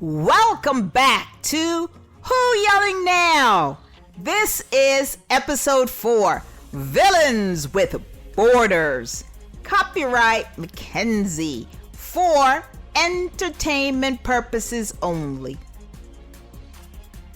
Welcome back to Who Yelling Now? This is episode 4, Villains with Borders. Copyright Mackenzie for entertainment purposes only.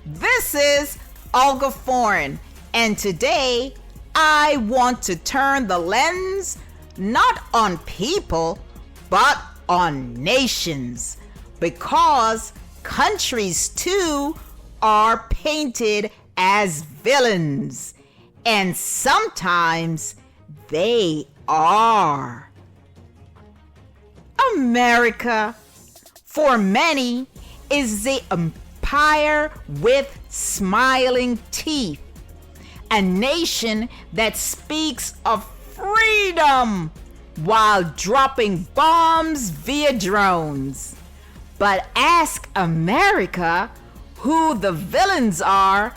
This is Olga Foreign, and today I want to turn the lens not on people, but on nations. Because countries too are painted as villains, and sometimes they are. America, for many, is the empire with smiling teeth, a nation that speaks of freedom while dropping bombs via drones. But ask America who the villains are,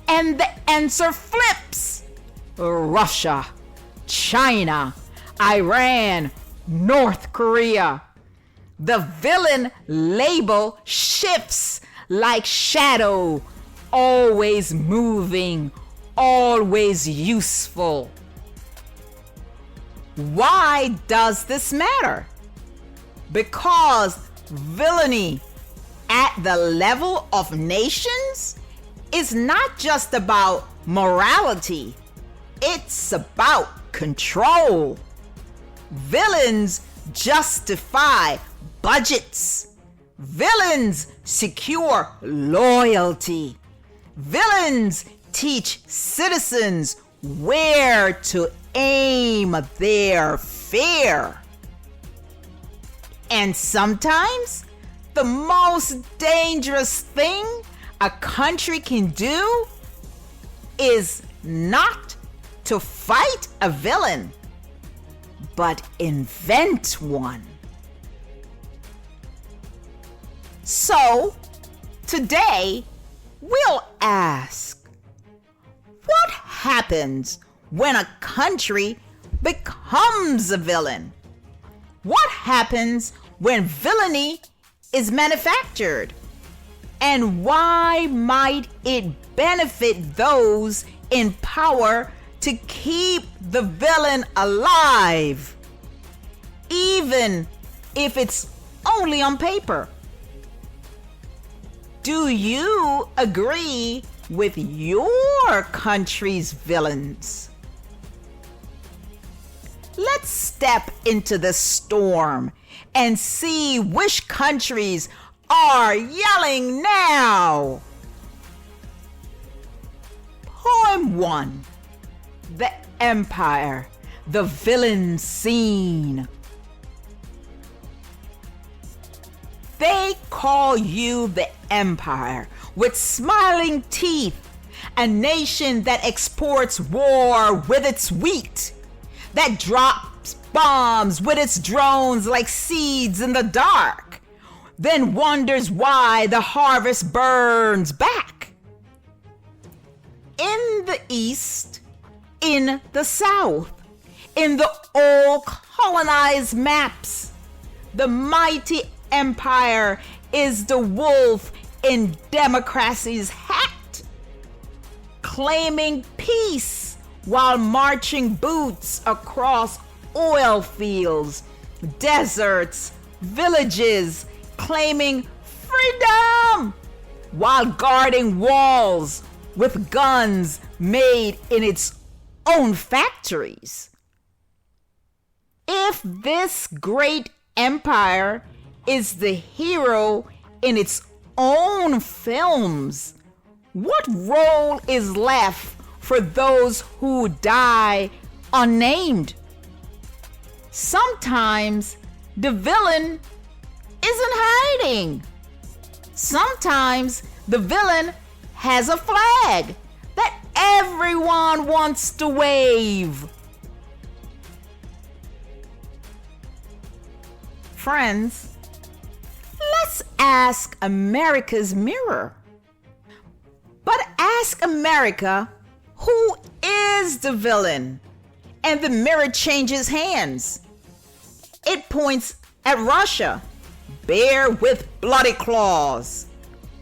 and the answer flips. Russia, China, Iran, North Korea. The villain label shifts like shadow, always moving, always useful. Why does this matter? Because villainy at the level of nations is not just about morality, it's about control. Villains justify budgets. Villains secure loyalty. Villains teach citizens where to aim their fear. And sometimes, the most dangerous thing a country can do is not to fight a villain, but invent one. So, today, we'll ask, what happens when a country becomes a villain? What happens when villainy is manufactured? And why might it benefit those in power to keep the villain alive, even if it's only on paper? Do you agree with your country's villains? Let's step into the storm and see which countries are yelling now. Poem 1. The Empire, the villain scene. They call you the Empire with smiling teeth, a nation that exports war with its wheat, that drops bombs with its drones like seeds in the dark, then wonders why the harvest burns back. In the East, in the South, in the old colonized maps, the mighty empire is the wolf in democracy's hat, claiming peace while marching boots across oil fields, deserts, villages, claiming freedom while guarding walls with guns made in its own factories. If this great empire is the hero in its own films, what role is left for those who die unnamed? Sometimes the villain isn't hiding. Sometimes the villain has a flag that everyone wants to wave. Friends, let's ask America's mirror. But ask America, who is the villain? And the mirror changes hands. It points at Russia, bear with bloody claws.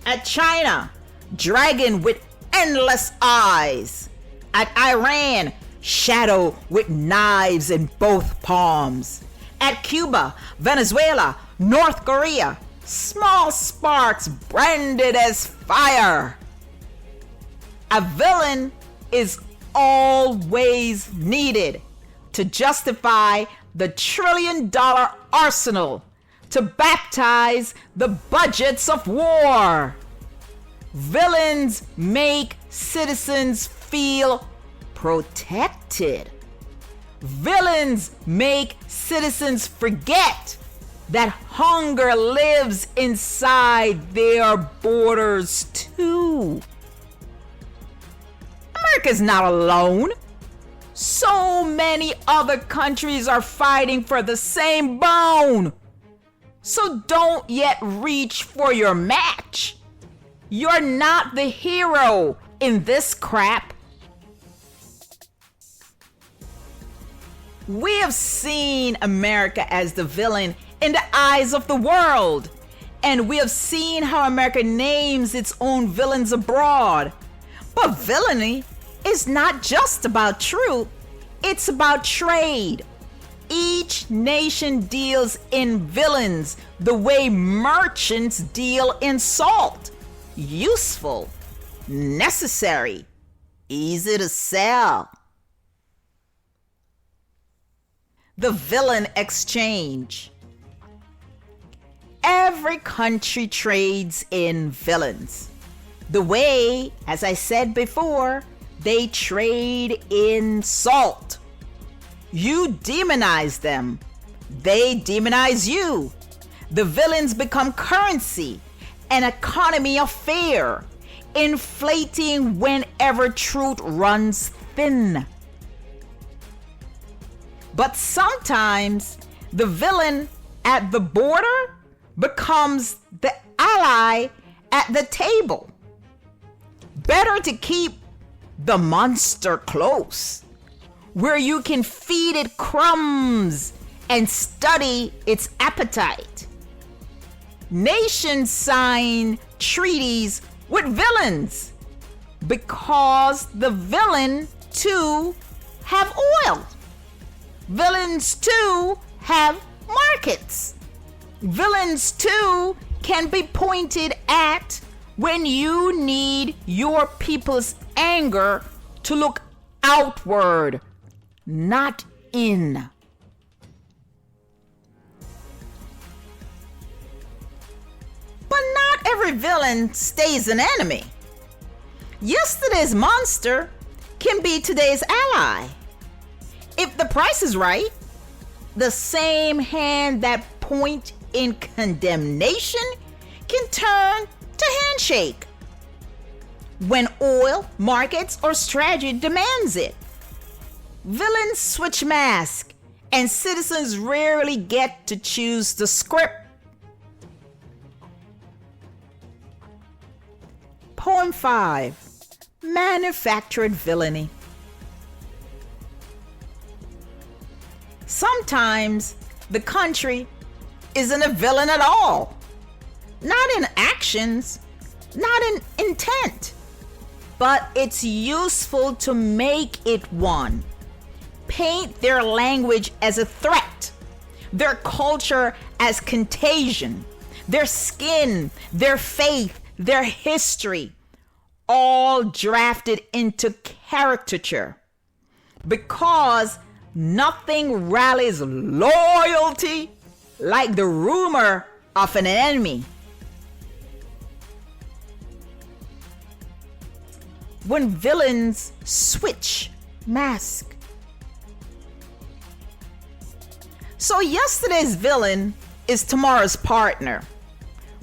At China, dragon with endless eyes. At Iran, shadow with knives in both palms. At Cuba, Venezuela, North Korea, small sparks branded as fire. A villain is always needed to justify the trillion-dollar arsenal, to baptize the budgets of war. Villains make citizens feel protected. Villains make citizens forget that hunger lives inside their borders too. America's not alone. So many other countries are fighting for the same bone. So don't yet reach for your match. You're not the hero in this crap. We have seen America as the villain in the eyes of the world. And we have seen how America names its own villains abroad. But villainy is not just about truth, it's about trade. Each nation deals in villains the way merchants deal in salt. Useful, necessary, easy to sell. The villain exchange. Every country trades in villains. The way, as I said before, they trade in salt. You demonize them. They demonize you. The villains become currency, an economy of fear, inflating whenever truth runs thin. But sometimes the villain at the border becomes the ally at the table. Better to keep the monster close, where you can feed it crumbs and study its appetite. Nations sign treaties with villains because the villain too have oil. Villains too have markets. Villains too can be pointed at when you need your people's anger to look outward, not in. But not every villain stays an enemy. Yesterday's monster can be today's ally. If the price is right, the same hand that point in condemnation can turn to handshake when oil, markets, or strategy demands it. Villains switch masks, and citizens rarely get to choose the script. Poem 5. Manufactured villainy. Sometimes the country isn't a villain at all. Not in actions, not in intent, but it's useful to make it one. Paint their language as a threat, their culture as contagion, their skin, their faith, their history, all drafted into caricature. Because nothing rallies loyalty like the rumor of an enemy. When villains switch mask. So yesterday's villain is tomorrow's partner.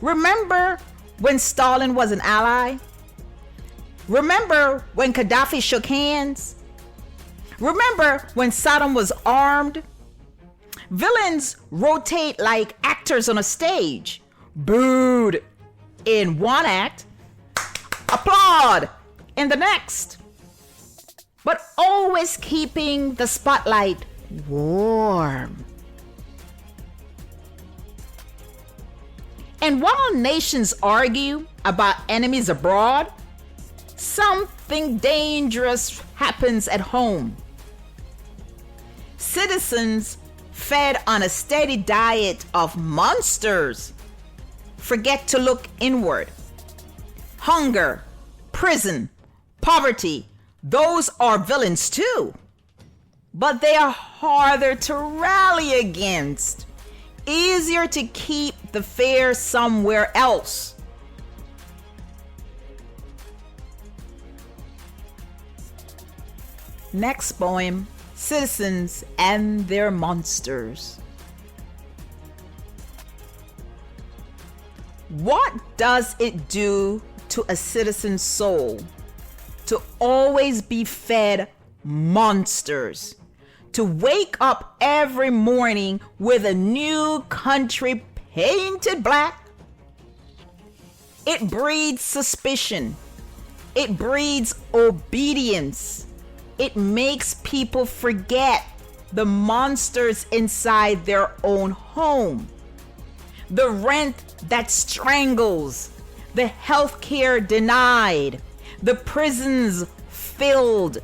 Remember when Stalin was an ally? Remember when Gaddafi shook hands? Remember when Saddam was armed? Villains rotate like actors on a stage. Booed in one act, applaud in the next. But always keeping the spotlight warm. And while nations argue about enemies abroad, something dangerous happens at home. Citizens fed on a steady diet of monsters forget to look inward. Hunger, prison, poverty, those are villains too. But they are harder to rally against, easier to keep the fear somewhere else. Next poem, Citizens and Their Monsters. What does it do to a citizen's soul to always be fed monsters? To wake up every morning with a new country painted black? It breeds suspicion. It breeds obedience. It makes people forget the monsters inside their own home. The rent that strangles, the health care denied, the prisons filled.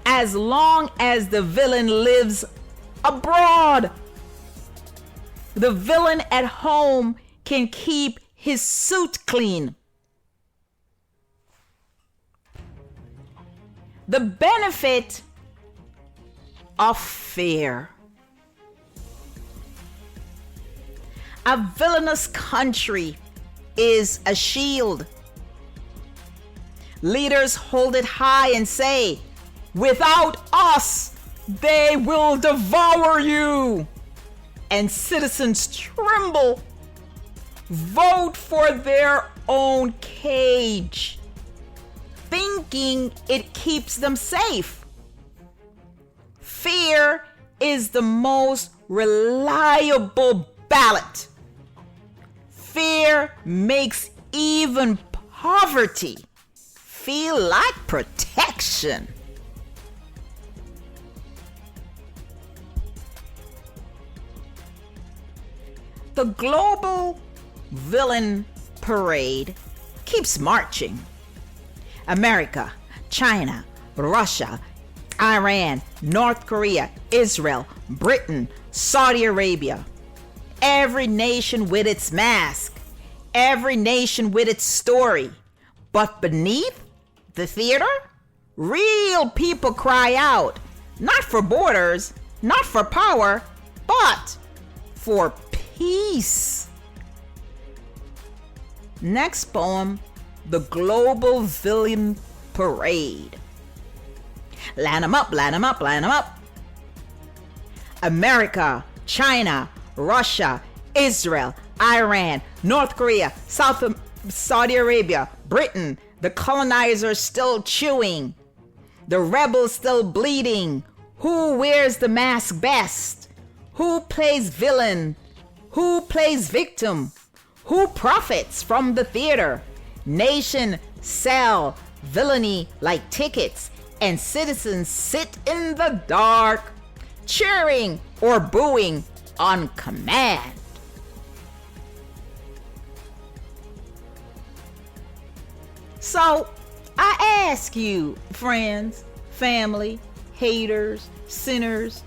As long as the villain lives abroad, the villain at home can keep his suit clean. The benefit of fear. A villainous country is a shield. Leaders hold it high and say, "Without us, they will devour you." And citizens tremble, vote for their own cage, thinking it keeps them safe. Fear is the most reliable ballot. Fear makes even poverty feel like protection. The global villain parade keeps marching. America, China, Russia, Iran, North Korea, Israel, Britain, Saudi Arabia. Every nation with its mask, every nation with its story. But beneath the theater, real people cry out, not for borders, not for power, but for peace. Next poem, The Global Villain Parade. Line 'em up, line 'em up, line 'em up. America, China, Russia, Israel, Iran, North Korea, Saudi Arabia, Britain, the colonizers still chewing, the rebels still bleeding. Who wears the mask best? Who plays villain? Who plays victim? Who profits from the theater? Nation sell villainy like tickets, and citizens sit in the dark, cheering or booing on command. So I ask you, friends, family, haters, sinners,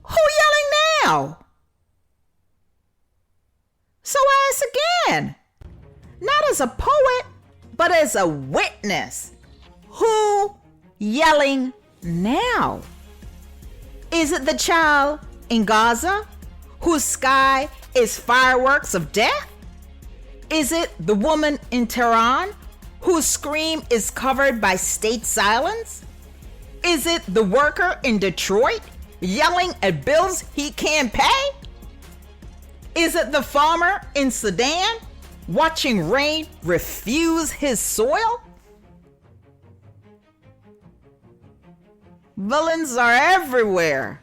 who yelling now? So I ask again, not as a poet, but as a witness. Who yelling now? Is it the child in Gaza whose sky is fireworks of death? Is it the woman in Tehran whose scream is covered by state silence? Is it the worker in Detroit yelling at bills he can't pay? Is it the farmer in Sudan watching rain refuse his soil? Villains are everywhere,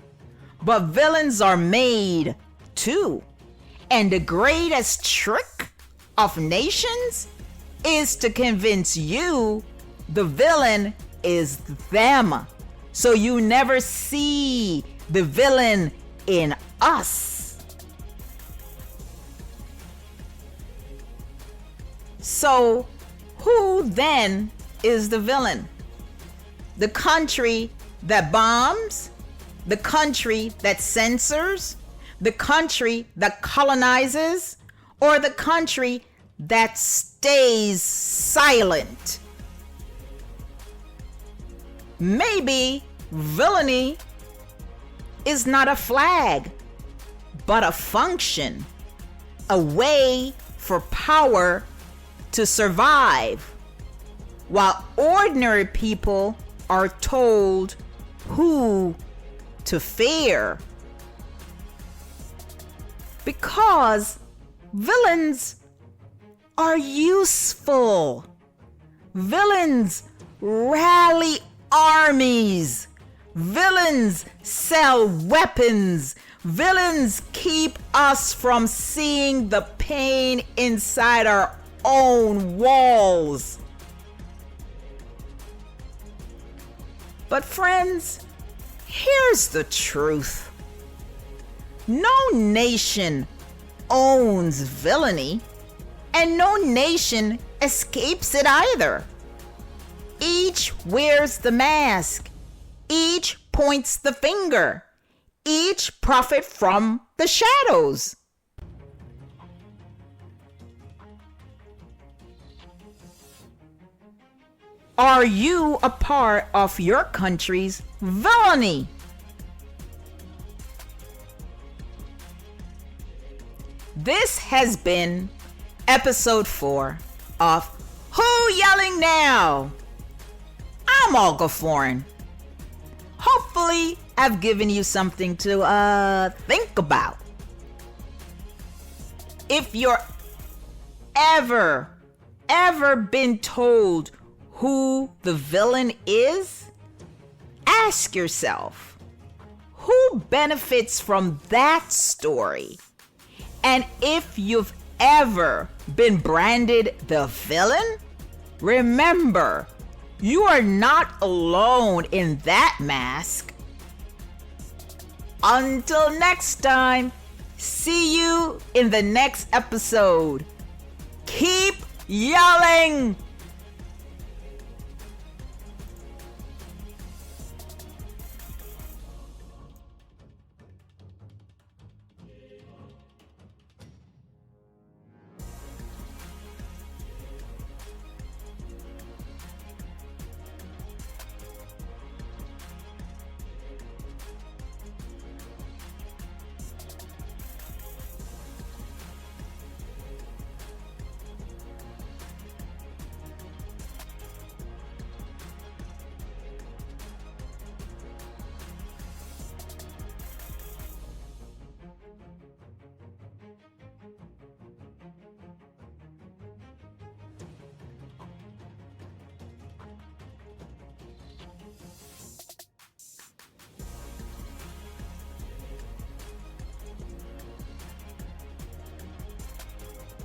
but villains are made too. And the greatest trick of nations is to convince you the villain is them, so you never see the villain in us. So, who then is the villain? The country that bombs? The country that censors? The country that colonizes? Or the country that stays silent? Maybe villainy is not a flag, but a function, a way for power to survive, while ordinary people are told who to fear. Because villains are useful. Villains rally armies. Villains sell weapons. Villains keep us from seeing the pain inside our own walls. But friends, here's the truth. No nation owns villainy, and no nation escapes it either. Each wears the mask. Each points the finger. Each profits from the shadows. Are you a part of your country's villainy? This has been episode 4 of Who Yelling Now? I'm Olga Foreign. Hopefully, I've given you something to think about. If you're ever been told who the villain is, ask yourself, who benefits from that story? And if you've ever been branded the villain, remember, you are not alone in that mask. Until next time, see you in the next episode. Keep yelling!